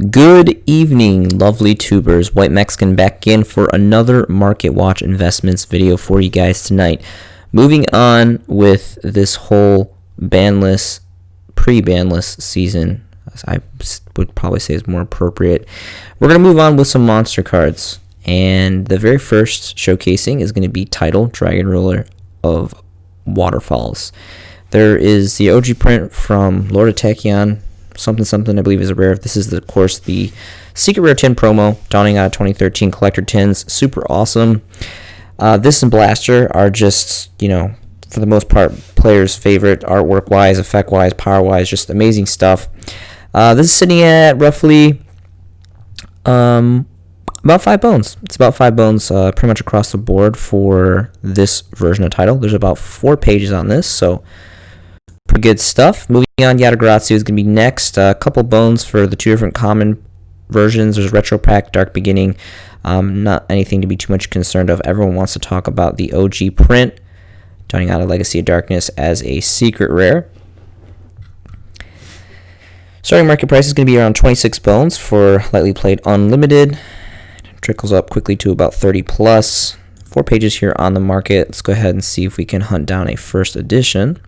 Good evening, lovely tubers. White Mexican back in for another Market Watch Investments video for you guys tonight. Moving on with this whole banless, pre-banless season, as I would probably say is more appropriate. We're going to move on with some monster cards. And the very first showcasing is going to be Tidal, Dragon Ruler of Waterfalls. There is the OG print from Lord of Tachyon. Something I believe is a rare. This is, of course, the Secret Rare Tin promo, dawning out of 2013 collector tins. Super awesome. This and Blaster are just, for the most part, players' favorite artwork-wise, effect-wise, power-wise, just amazing stuff. This is sitting at roughly about 5 bones. It's about 5 bones pretty much across the board for this version of Tidal. There's about 4 pages on this, so pretty good stuff. Moving on, Yatagarasu is going to be next. A couple bones for the 2 different common versions. There's Retro Pack, Dark Beginning. Not anything to be too much concerned of. Everyone wants to talk about the OG print, dawning out of Legacy of Darkness as a secret rare. Starting market price is going to be around 26 bones for Lightly Played Unlimited. Trickles up quickly to about 30 plus. 4 pages here on the market. Let's go ahead and see if we can hunt down a first edition.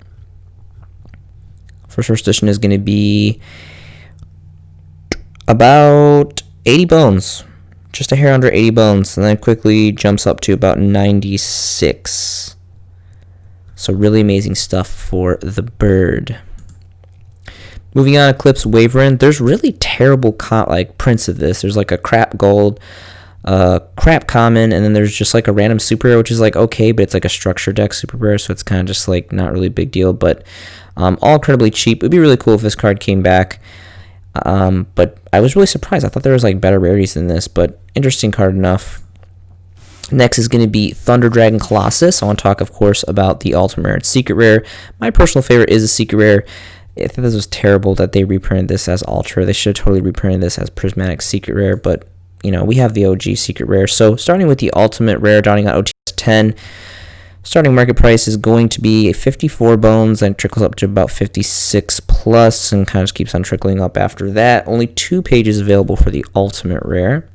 First edition is going to be about 80 bones. Just a hair under 80 bones. And then quickly jumps up to about 96. So really amazing stuff for the bird. Moving on, Eclipse Waverin. There's really terrible prints of this. There's like a crap gold, crap common, and then there's just like a random super rare, which is like okay, but it's like a structure deck super rare, so it's kind of just like not really a big deal, but all incredibly cheap. It would be really cool if this card came back, but I was really surprised. I thought there was like better rarities than this, but interesting card enough. Next is going to be Thunder Dragon Colossus. I want to talk, of course, about the Ultimate Rare and Secret Rare. My personal favorite is a Secret Rare. I think this was terrible that they reprinted this as Ultra. They should have totally reprinted this as Prismatic Secret Rare, but we have the OG Secret Rare. So starting with the Ultimate Rare, dawning on OTS 10, starting market price is going to be 54 bones and trickles up to about 56 plus and kind of just keeps on trickling up after that. Only 2 pages available for the Ultimate Rare.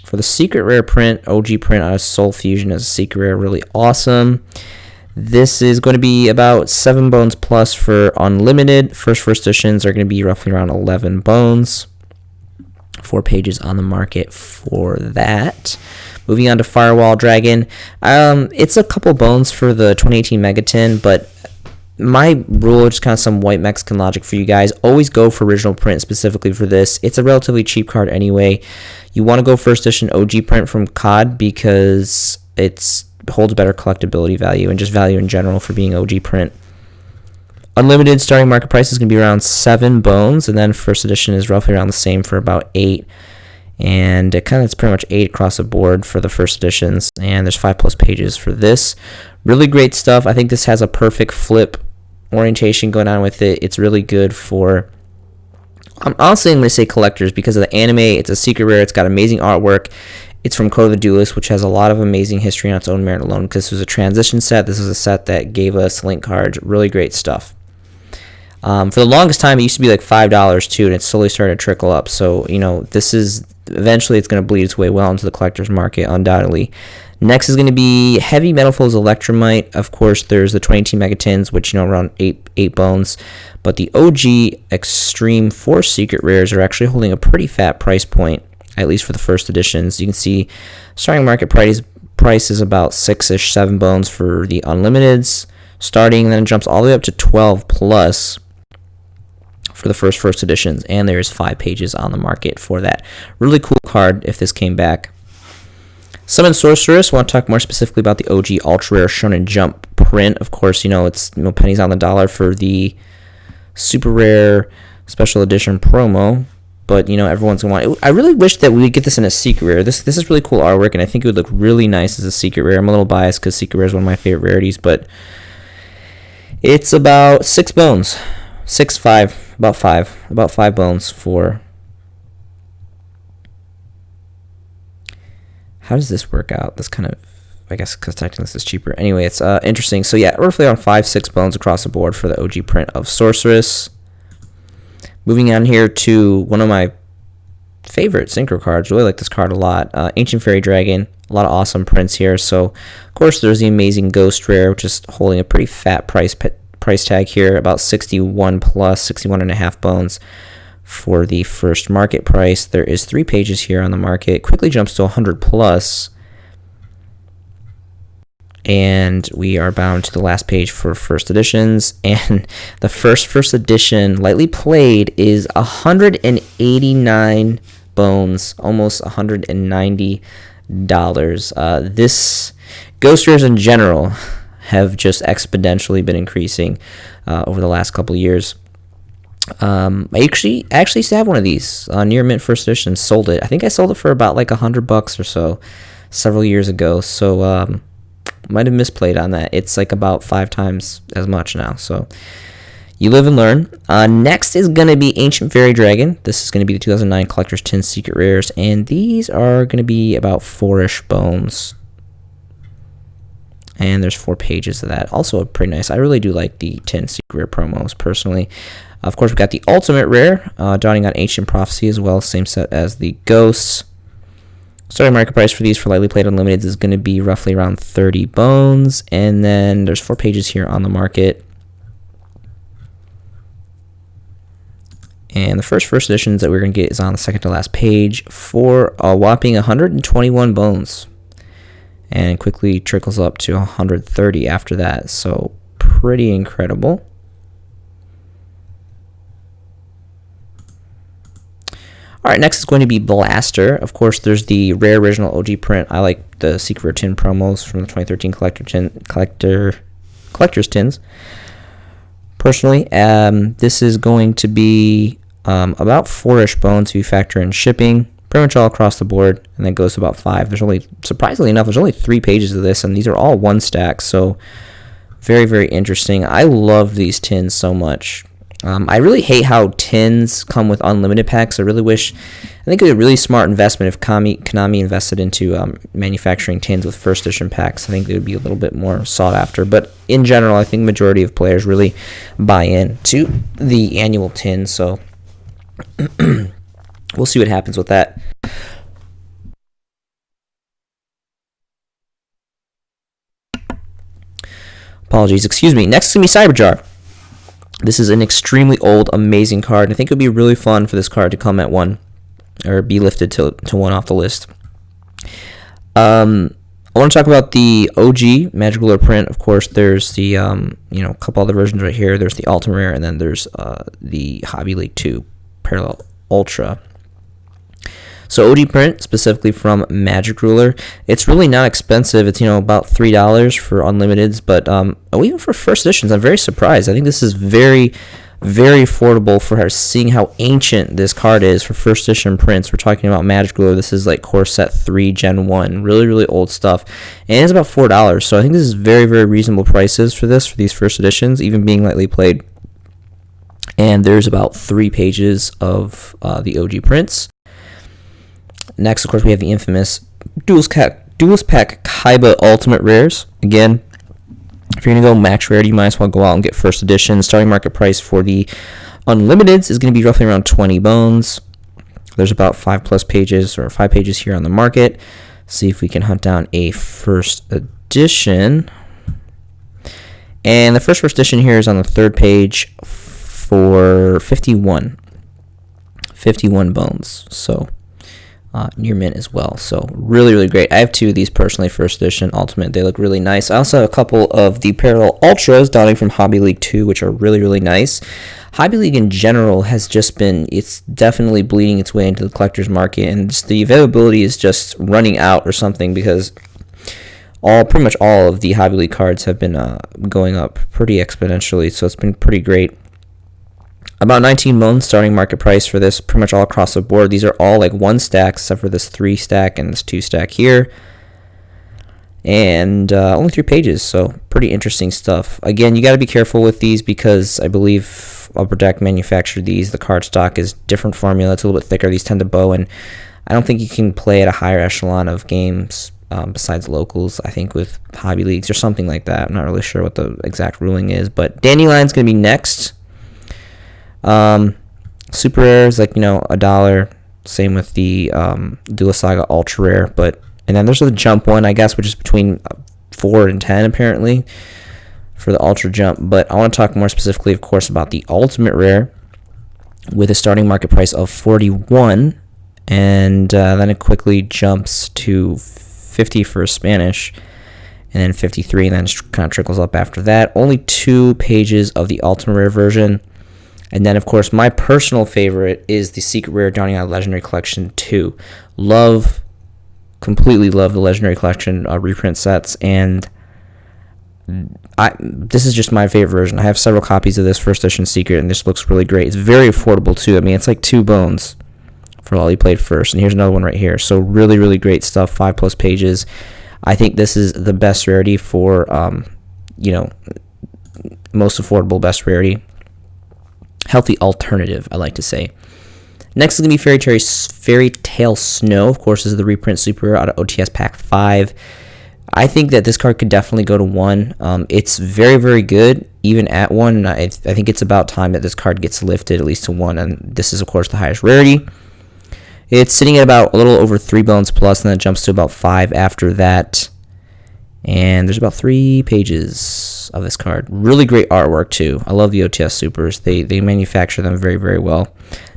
For the Secret Rare print, OG print out of Soul Fusion as a Secret Rare, really awesome. This is going to be about 7 bones plus for Unlimited. First editions are going to be roughly around 11 bones. 4 pages on the market for that. Moving on to Firewall Dragon. It's a couple bones for the 2018 Megatin, but my rule, just kind of some white Mexican logic for you guys, always go for original print specifically for this. It's a relatively cheap card anyway. You want to go first edition OG print from COD because it's holds better collectability value and just value in general for being OG print. Unlimited starting market price is going to be around 7 bones, and then first edition is roughly around the same for about 8. And it's pretty much 8 across the board for the first editions, and there's 5 plus pages for this. Really great stuff. I think this has a perfect flip orientation going on with it. It's really good for, honestly, I'm going to say collectors because of the anime. It's a secret rare. It's got amazing artwork. It's from Code of the Duelist, which has a lot of amazing history on its own merit alone, because this was a transition set. This was a set that gave us link cards. Really great stuff. For the longest time, it used to be like $5 too, and it slowly started to trickle up. So, this is, eventually it's going to bleed its way well into the collector's market, undoubtedly. Next is going to be Heavy Metal Foes Electromite. Of course, there's the 2018 Megatins, which, around 8 bones. But the OG Extreme Force Secret Rares are actually holding a pretty fat price point, at least for the first editions. You can see starting market price is about 6-ish, 7 bones for the Unlimiteds. Starting, then it jumps all the way up to 12 plus for the first editions, and there's 5 pages on the market for that. Really cool card if this came back. Summon Sorceress. I want to talk more specifically about the OG Ultra Rare Shonen Jump print. Of course, it's pennies on the dollar for the Super Rare Special Edition promo, but everyone's gonna want it. I really wish that we would get this in a Secret Rare. This is really cool artwork, and I think it would look really nice as a Secret Rare. I'm a little biased because Secret Rare is one of my favorite rarities, but it's about 6 bones. 5 bones for. How does this work out? This kind of, I guess, because technically this is cheaper. Anyway, it's interesting. So yeah, roughly around 5-6 bones across the board for the OG print of Sorceress. Moving on here to one of my favorite synchro cards. Really like this card a lot. Ancient Fairy Dragon, a lot of awesome prints here. So, of course, there's the amazing Ghost Rare, which is holding a pretty fat price tag here, about 61 plus, 61 and a half bones for the first market price. There is 3 pages here on the market. Quickly jumps to 100 plus. And we are bound to the last page for first editions. And the first edition, lightly played, is 189 bones, almost $190. This Ghost Rares in general have just exponentially been increasing over the last couple of years. I actually used to have one of these near mint first edition. Sold it. I think I sold it for about like $100 or so several years ago. So might have misplayed on that. It's like about 5 times as much now. So you live and learn. Next is going to be Ancient Fairy Dragon. This is going to be the 2009 Collector's Tin Secret Rares, and these are going to be about 4-ish bones. And there's 4 pages of that. Also pretty nice. I really do like the Tin Secret Rare promos personally. Of course, we got the Ultimate Rare, dawning on Ancient Prophecy as well, same set as the Ghosts. Starting market price for these for lightly played unlimiteds is going to be roughly around 30 bones, and then there's 4 pages here on the market. And the first editions that we're going to get is on the second to last page for a whopping 121 bones, and quickly trickles up to 130 after that. So pretty incredible. All right, next is going to be Blaster. Of course, there's the rare original OG print. I like the Secret Rare Tin promos from the 2013 Collector's Tins. Personally, this is going to be about 4-ish bones if you factor in shipping, pretty much all across the board, and then goes to about 5. There's only, surprisingly enough, there's only 3 pages of this, and these are all 1 stack, so very, very interesting. I love these tins so much. I really hate how tins come with unlimited packs. I think it would be a really smart investment if Konami invested into manufacturing tins with first edition packs. I think they would be a little bit more sought after. But in general, I think the majority of players really buy in to the annual tin. So we'll see what happens with that. Apologies, excuse me. Next is going to be Cyberjar. This is an extremely old, amazing card. I think it would be really fun for this card to come at 1 or be lifted to 1 off the list. I want to talk about the OG Magic Ruler print. Of course, there's the a couple other versions right here. There's the Ultimate Rare, and then there's the Hobby League 2 Parallel Ultra. So OG print, specifically from Magic Ruler, it's really not expensive. It's about $3 for unlimiteds, but even for first editions, I'm very surprised. I think this is very, very affordable for seeing how ancient this card is for first edition prints. We're talking about Magic Ruler. This is like Core Set 3 Gen 1, really, really old stuff, and it's about $4. So I think this is very, very reasonable prices for these first editions, even being lightly played. And there's about 3 pages of the OG prints. Next, of course, we have the infamous Duelist Pack Kaiba Ultimate Rares. Again, if you're going to go max rarity, you might as well go out and get first edition. Starting market price for the Unlimiteds is going to be roughly around 20 bones. There's about 5 plus pages, or 5 pages here on the market. See if we can hunt down a first edition. And the first edition here is on the 3rd page for 51 bones. So near mint as well. So really, really great. I have 2 of these personally, first edition, ultimate. They look really nice. I also have a couple of the Parallel Ultras dawning from Hobby League 2, which are really, really nice. Hobby League in general has just been, it's definitely bleeding its way into the collector's market, and just the availability is just running out or something, because pretty much all of the Hobby League cards have been going up pretty exponentially, so it's been pretty great. About 19 bones starting market price for this, pretty much all across the board. These are all like 1 stack, except for this 3 stack and this 2 stack here. And only 3 pages, so pretty interesting stuff. Again, you got to be careful with these, because I believe Upper Deck manufactured these. The card stock is different formula. It's a little bit thicker. These tend to bow, and I don't think you can play at a higher echelon of games besides locals, I think, with Hobby Leagues or something like that. I'm not really sure what the exact ruling is, but Dandelion's going to be next. Super rare is like, $1, Same with the Duelist Saga Ultra Rare. And then there's the Jump one, I guess, which is between 4 and 10 apparently for the Ultra Jump. But I want to talk more specifically, of course, about the Ultimate Rare with a starting market price of 41, and then it quickly jumps to 50 for Spanish, and then 53, and then kind of trickles up after that. Only 2 pages of the Ultimate Rare version. And then, of course, my personal favorite is the Secret Rare Downing Eye Legendary Collection 2. Completely love the Legendary Collection reprint sets, and this is just my favorite version. I have several copies of this first edition Secret, and this looks really great. It's very affordable, too. I mean, it's like 2 bones for all you played first, and here's another one right here. So really, really great stuff, 5+ pages. I think this is the best rarity for, most affordable best rarity. Healthy alternative, I like to say. Next is going to be Fairy Tale Snow. Of course, this is the reprint super rare out of OTS Pack 5. I think that this card could definitely go to 1. It's very, very good, even at 1. And I think it's about time that this card gets lifted at least to 1. And this is, of course, the highest rarity. It's sitting at about a little over 3 bones plus, and then it jumps to about 5 after that. And there's about 3 pages of this card. Really great artwork, too. I love the OTS Supers. They manufacture them very, very well.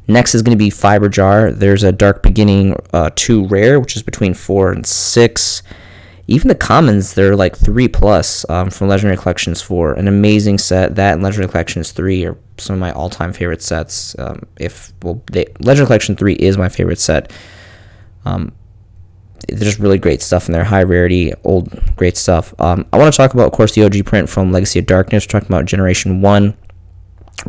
Next is going to be Fiber Jar. There's a Dark Beginning 2 rare, which is between 4 and 6. Even the commons, they're like 3+ from Legendary Collections 4. An amazing set. That and Legendary Collections 3 are some of my all-time favorite sets. Legendary Collection 3 is my favorite set. They're just really great stuff in there. High rarity, old, great stuff. I want to talk about, of course, the OG print from Legacy of Darkness. We're talking about Generation 1.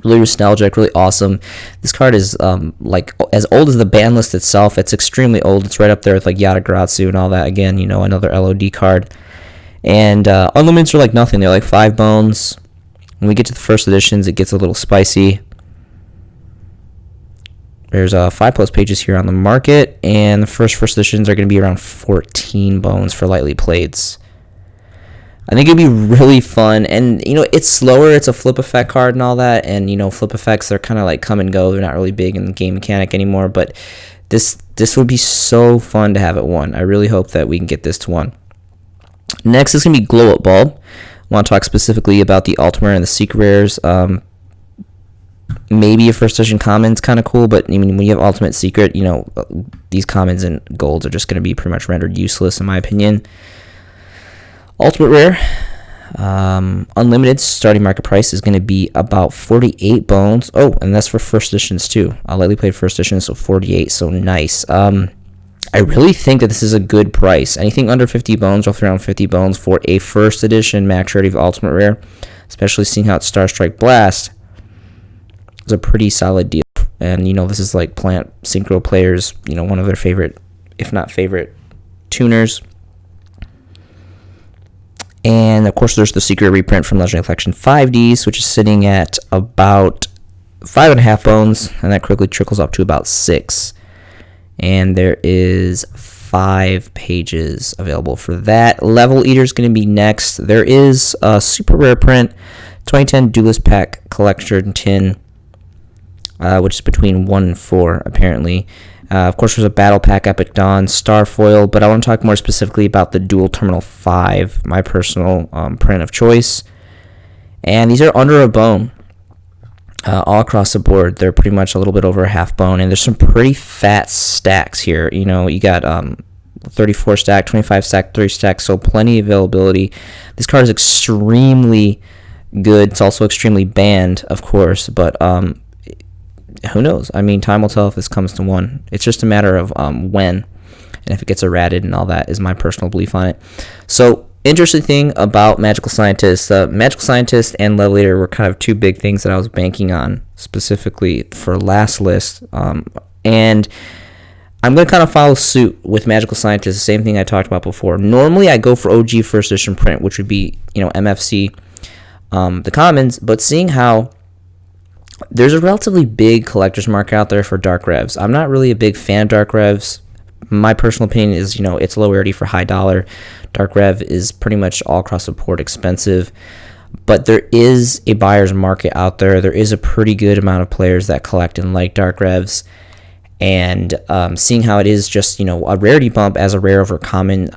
Really nostalgic, really awesome. This card is like as old as the ban list itself. It's extremely old. It's right up there with like Yatagarasu and all that. Again, another LOD card. And unlimiteds are like nothing. They're like 5 bones. When we get to the first editions, it gets a little spicy. There's 5+ pages here on the market, and the first editions are going to be around 14 bones for lightly playeds. I think it'd be really fun, and it's slower. It's a flip effect card and all that, and flip effects, they're kind of like come and go. They're not really big in the game mechanic anymore, but this would be so fun to have at 1. I really hope that we can get this to 1. Next is going to be Glow Up Bulb. I want to talk specifically about the Ultimate and the Secret Rares. Maybe a first edition common's kind of cool, but when you have Ultimate Secret, these commons and golds are just going to be pretty much rendered useless in my opinion. Ultimate Rare, Unlimited starting market price is going to be about 48 bones. Oh, and that's for first editions too. I lightly played first edition, so 48, so nice. I really think that this is a good price. Anything under 50 bones, roughly around 50 bones for a first edition max rarity of Ultimate Rare, especially seeing how it's Starstrike Blast, is a pretty solid deal. And this is like Plant Synchro players, one of their favorite, if not favorite, tuners. And of course, there's the Secret reprint from Legendary Collection 5Ds, which is sitting at about 5.5 bones, and that quickly trickles up to about 6. And there is 5 pages available for that. Level Eater is going to be next. There is a super rare print, 2010 Duelist Pack Collection Tin, which is between 1 and 4, apparently. Of course, there's a Battle Pack Epic Dawn, Starfoil, but I want to talk more specifically about the Dual Terminal 5, my personal print of choice. And these are under a bone all across the board. They're pretty much a little bit over a half bone, and there's some pretty fat stacks here. You got 34 stack, 25 stack, 30 stack, so plenty of availability. This card is extremely good. It's also extremely banned, of course, but who knows? I mean, time will tell if this comes to 1. It's just a matter of when, and if it gets errated and all that is my personal belief on it. So, interesting thing about Magical Scientist. Magical Scientist and Level Eater were kind of 2 big things that I was banking on, specifically for last list. And I'm going to kind of follow suit with Magical Scientist, the same thing I talked about before. Normally, I go for OG first edition print, which would be, MFC, the commons, but seeing how there's a relatively big collector's market out there for Dark Revs. I'm not really a big fan of Dark Revs. My personal opinion is, it's low rarity for high dollar. Dark Rev is pretty much all across the board expensive. But there is a buyer's market out there. There is a pretty good amount of players that collect and like Dark Revs. and seeing how it is just, a rarity bump as a rare over common,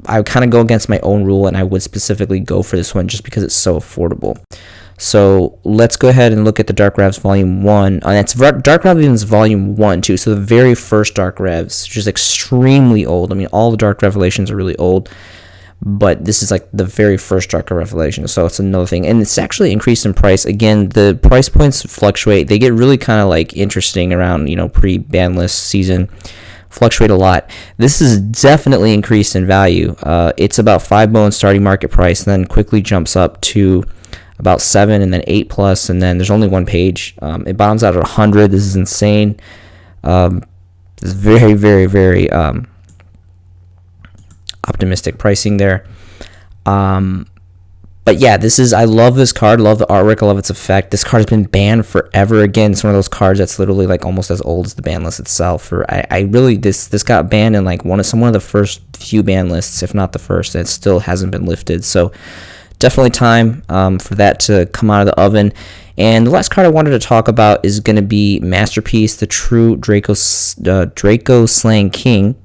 I would kind of go against my own rule, and I would specifically go for this one just because it's so affordable. So let's go ahead and look at the Dark Revs Volume 1. And that's Dark Revelations Volume 1, too. So the very first Dark Revs, which is extremely old. I mean, all the Dark Revelations are really old, but this is like the very first Dark Revelation. So it's another thing. And it's actually increased in price. Again, the price points fluctuate. They get really kind of like interesting around, pre-ban list season. Fluctuate a lot. This is definitely increased in value. It's about 5 bones starting market price, and then quickly jumps up to about 7 and then 8 plus, and then there's only one page. It bottoms out at 100. This is insane. It's very, very, very optimistic pricing there. But yeah, I love this card. Love the artwork. I love its effect. This card has been banned forever. Again, it's one of those cards that's literally like almost as old as the ban list itself. This got banned in like one of the first few ban lists, if not the first. It still hasn't been lifted. So definitely time for that to come out of the oven. And the last card I wanted to talk about is going to be Masterpiece, the True Draco Slaying King.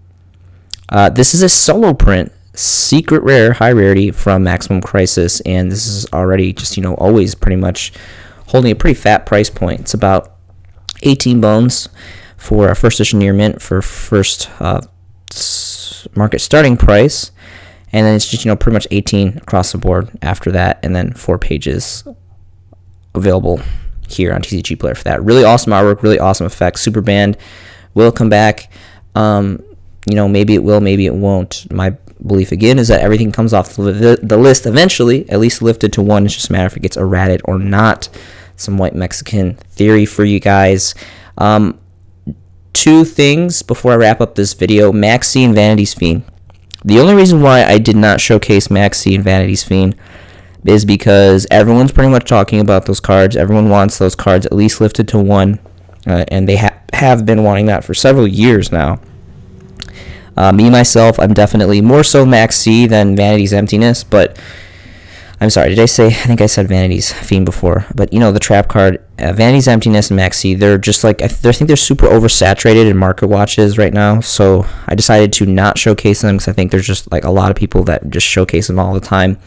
This is a solo print, secret rare, high rarity from Maximum Crisis, and this is already just, always pretty much holding a pretty fat price point. It's about 18 bones for a first edition near mint for first market starting price. And then it's just, pretty much 18 across the board after that, and then 4 pages available here on TCG Player for that. Really awesome artwork, really awesome effects. Super band will come back. Maybe it will, maybe it won't. My belief, again, is that everything comes off the list eventually, at least lifted to 1. It's just a matter if it gets errated or not. Some white Mexican theory for you guys. 2 things before I wrap up this video. Maxi and Vanity's Fiend. The only reason why I did not showcase Maxi and Vanity's Fiend is because everyone's pretty much talking about those cards. Everyone wants those cards at least lifted to 1, and they have been wanting that for several years now. Me, myself, I'm definitely more so Maxi than Vanity's Emptiness, but I'm sorry, I think I said Vanity's Fiend before, but the trap card, Vanity's Emptiness and Maxi, they're just like, I think they're super oversaturated in market watches right now, so I decided to not showcase them because I think there's just like a lot of people that just showcase them all the time.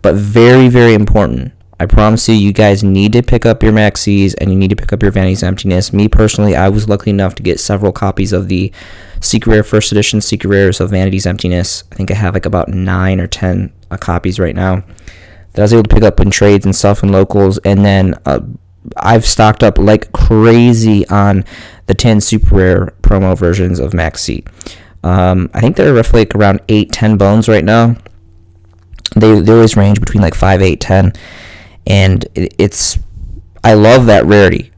But very, very important. I promise you guys need to pick up your Maxis and you need to pick up your Vanity's Emptiness. Me personally, I was lucky enough to get several copies of the Secret Rare First Edition Secret Rares of Vanity's Emptiness. I think I have like about 9 or 10 copies right now that I was able to pick up in trades and stuff and locals. And then I've stocked up like crazy on the 10 Super Rare promo versions of Maxi. I think they're roughly like around 8-10 bones right now. They always range between like 5, 8, 10. And I love that rarity,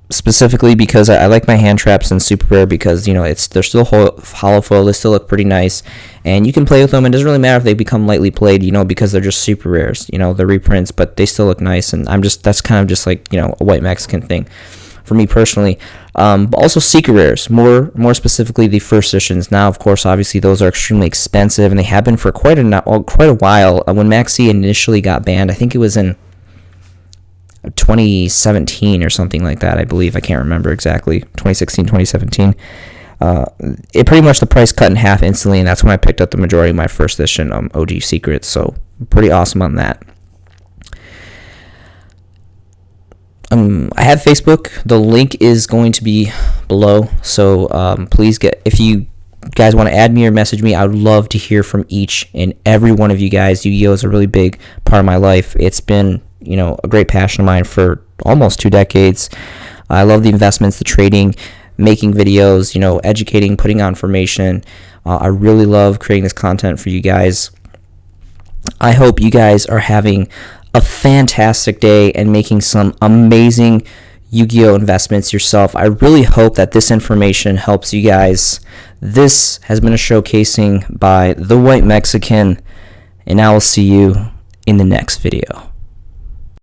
specifically because I like my hand traps in Super Rare because, they're still hollow foil, they still look pretty nice, and you can play with them, and it doesn't really matter if they become lightly played, because they're just Super Rares, they're reprints, but they still look nice, and that's kind of just like, a white Mexican thing for me personally. But also Secret Rares, more specifically the first editions. Now, of course, obviously those are extremely expensive, and they have been for quite a while. When Maxi initially got banned, I think it was in 2017 or something like that, I believe. I can't remember exactly. 2016, 2017. It pretty much, the price cut in half instantly, and that's when I picked up the majority of my first edition OG Secrets. So pretty awesome on that. I have Facebook. The link is going to be below, so please if you guys want to add me or message me, I would love to hear from each and every one of you guys. Yu-Gi-Oh is a really big part of my life. It's been, a great passion of mine for almost 2 decades. I love the investments, the trading, making videos, educating, putting on information. I really love creating this content for you guys. I hope you guys are having a fantastic day and making some amazing Yu-Gi-Oh investments yourself. I really hope that this information helps you guys. This has been a showcasing by The White Mexican, and I will see you in the next video.